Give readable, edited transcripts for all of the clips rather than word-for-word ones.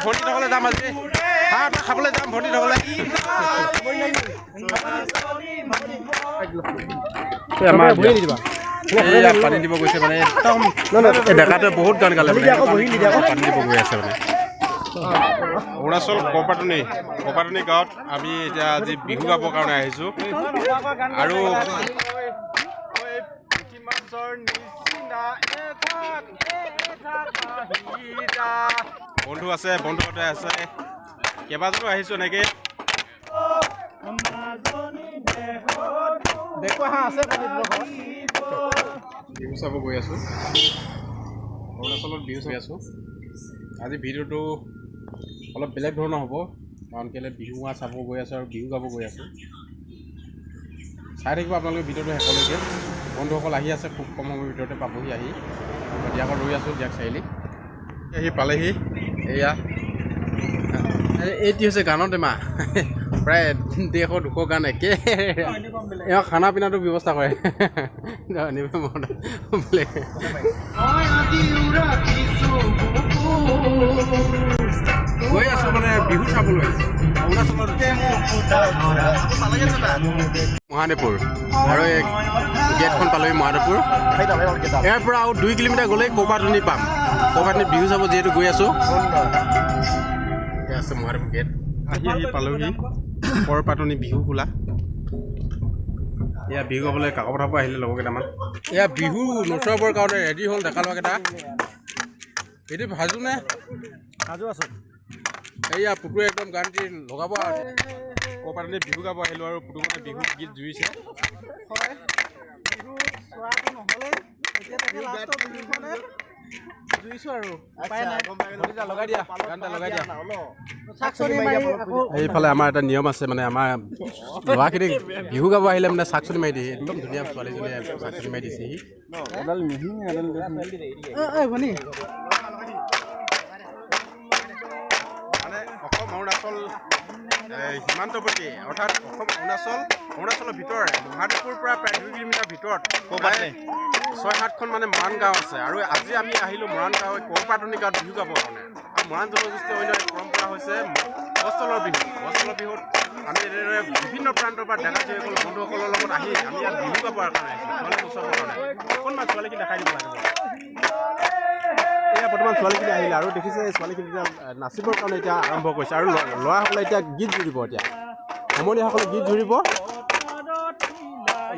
ভণ্টিসকলে যাম আজি ভাত খাবলৈ যাম ভণ্টিসকলে পানী দিব গৈছে মানে একদম ডেকাটোৱে বহুত গান গালে মানে পানী দিব গৈ আছে মানে অৰুণাচল কপাটনি গাঁৱত আমি এতিয়া আজি বিহু গাবৰ কাৰণে আহিছোঁ আৰু বন্ধু আছে বন্ধুহঁতে আছে কেইবাজনো আহিছোঁ এনেকৈ বিহু চাব গৈ আছোঁ অৰুণাচলত বিহু চাই আছোঁ আজি ভিডিঅ'টো অলপ বেলেগ ধৰণৰ হ'ব কাৰণ কেলৈ বিহু চাব গৈ আছোঁ আৰু বিহু গাব গৈ আছোঁ চাই থাকিব আপোনালোকে ভিডিঅ'টো শেষলৈকে বন্ধুসকল আহি আছে খুব কম সময়ৰ ভিতৰতে পাবহি আহি দিয়াকত ৰৈ আছোঁ দিয়াক চাৰিআলি আহি পালেহি এয়া এইটি হৈছে গানৰ টেমা প্ৰায় 150-200 গান একে এওঁ খানা পিনাটো ব্যৱস্থা কৰে গৈ আছোঁ মানে বিহু চাবলৈ অৰুণাচলত মহাদেৱপুৰ আৰু গেটখন পালোহি মহাদেৱপুৰ ইয়াৰ পৰা আৰু 2 কিলোমিটাৰ গ'লেই কপাটনি পাম কপাটনি বিহু চাব যিহেতু গৈ আছোঁ আছে মহাদেৱপুৰ গেট আহি পালোহি কৰপাটনি বিহু খোলা এয়া বিহু গাবলৈ কাকো পথাৰ পৰা আহিলে লগৰ কেইটামান এয়া বিহু নচুৱাবৰ কাৰণে ৰেডি হ'ল ডেকা ল'ৰাকেইটা এইটো ভাজো নে সাজু আছোঁ এইয়া পুতুৱে একদম গান দি লগাব আৰু কৰপাটনি বিহু গাব আহিলোঁ আৰু পুতুকতে বিহু গীত জুৰিছে এইফালে আমাৰ এটা নিয়ম আছে মানে আমাৰ ল'ৰাখিনি বিহু গাব আহিলে মানে চাকচনি মাৰি দিয়ে একদম ধুনীয়া ছোৱালীজনীয়ে চাকচনি মাৰি দিছেহি মানে অসম অৰুণাচল সীমান্তৱৰ্তী অৰ্থাৎ অসম অৰুণাচলৰ ভিতৰত মহাদেৱপুৰৰ পৰা প্ৰায় 2 কিলোমিটাৰ ভিতৰত 6-7খন মানে মৰাণ গাঁও আছে আৰু আজি আমি আহিলোঁ মৰাণ গাঁও কৰপাটনি গাঁৱত বিহু গাবৰ কাৰণে আৰু মৰাণ জনগোষ্ঠীৰ অন্য এক পৰম্পৰা হৈছে গছতলৰ বিহু গছতলৰ বিহুত আমি এনেদৰে বিভিন্ন প্ৰান্তৰ পৰা ডেকা জীয়ৰীসকল বন্ধুসকলৰ লগত আহি আমি ইয়াত বিহু গাবৰ কাৰণে আহিছোঁ ছোৱালী ওচৰৰ কাৰণে অকণমান ছোৱালীখিনি দেখাই দিব লাগিব এয়া বৰ্তমান ছোৱালীখিনি আহিলে আৰু দেখিছে ছোৱালীখিনি এতিয়া নাচিবৰ কাৰণে এতিয়া আৰম্ভ কৰিছে আৰু ল'ৰাসকলে এতিয়া গীত জুৰিব এতিয়া সমনীয়াসকলে গীত জুৰিব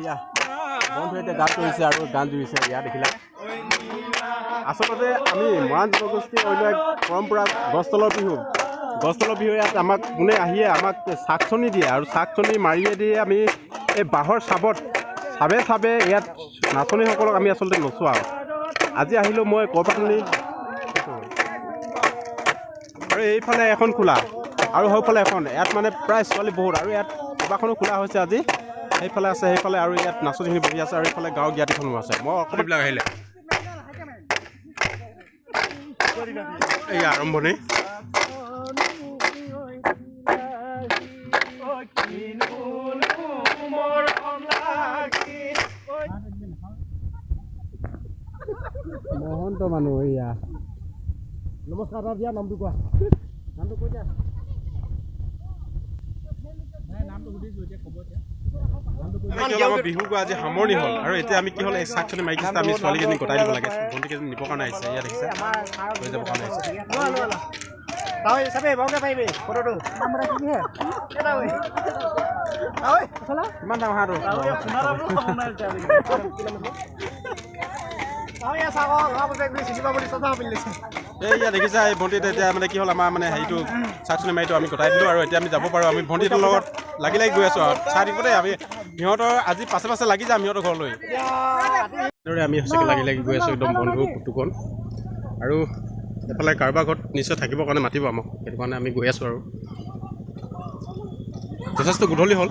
এয়া বন্ধুৱে এতিয়া গান কৰিছে আৰু গান জুৰিছে ইয়াত দেখিলা আচলতে আমি মৰাণ জনগোষ্ঠীৰ অন্য এক পৰম্পৰা গছতলৰ বিহু ইয়াত আমাক কোনে আহিয়ে আমাক চাকচনি দিয়ে আৰু চাকচনি মাৰিয়ে দিয়ে আমি এই বাঁহৰ চাবে ইয়াত নাচনীসকলক আমি আচলতে নচোৱাওঁ আজি আহিলোঁ মই কৰপাটনি আৰু এইফালে এখন খোলা আৰু সেইফালে এখন ইয়াত মানে প্ৰায় ছোৱালী বহুত আৰু ইয়াত কেইবাখনো খোলা হৈছে আজি সেইফালে আছে সেইফালে আৰু ইয়াত নাচনীখিনি বহি আছে আৰু এইফালে গাঁৱৰ জ্ঞাতিখনো আছে মই অসমবিলাক আহিলে এই আৰম্ভণি মহন্ত মানুহ এয়া নমস্কাৰ দিয়া নামটো কোৱা নামটো কৈ দিয়া বিহু গোৱা আজি সামৰণি হ'ল আৰু এতিয়া আমি কি হ'ল এই চাকচনি মাইকী আমি ছোৱালীকেইজনী গোটাই দিব লাগে ভণ্টিকেইজনী নিবৰ কাৰণে আহিছে ইয়াত দেখিছে লৈ যাবৰ কাৰণে আহিছে কিমান ডাঙৰ হাঁহটো এয়া দেখিছা এই ভণ্টিত এতিয়া মানে কি হ'ল আমাৰ মানে হেৰিটো চাকচনি মাৰিটো আমি গোটাই দিলোঁ আৰু এতিয়া আমি যাব পাৰোঁ আমি ভণ্টিটোৰ লগত লাগি গৈ আছোঁ আৰু চাই থাকোঁতে আমি সিহঁতৰ আজি পাছে লাগি যাম সিহঁতৰ ঘৰলৈ এনেদৰে আমি সঁচাকৈ লাগি গৈ আছোঁ একদম বন্ধু পুতুকণ আৰু এফালে কাৰোবাৰ ঘৰত নিশ্চয় থাকিবৰ কাৰণে মাতিব আমাক সেইটো কাৰণে আমি গৈ আছোঁ আৰু যথেষ্ট গধূলি হ'ল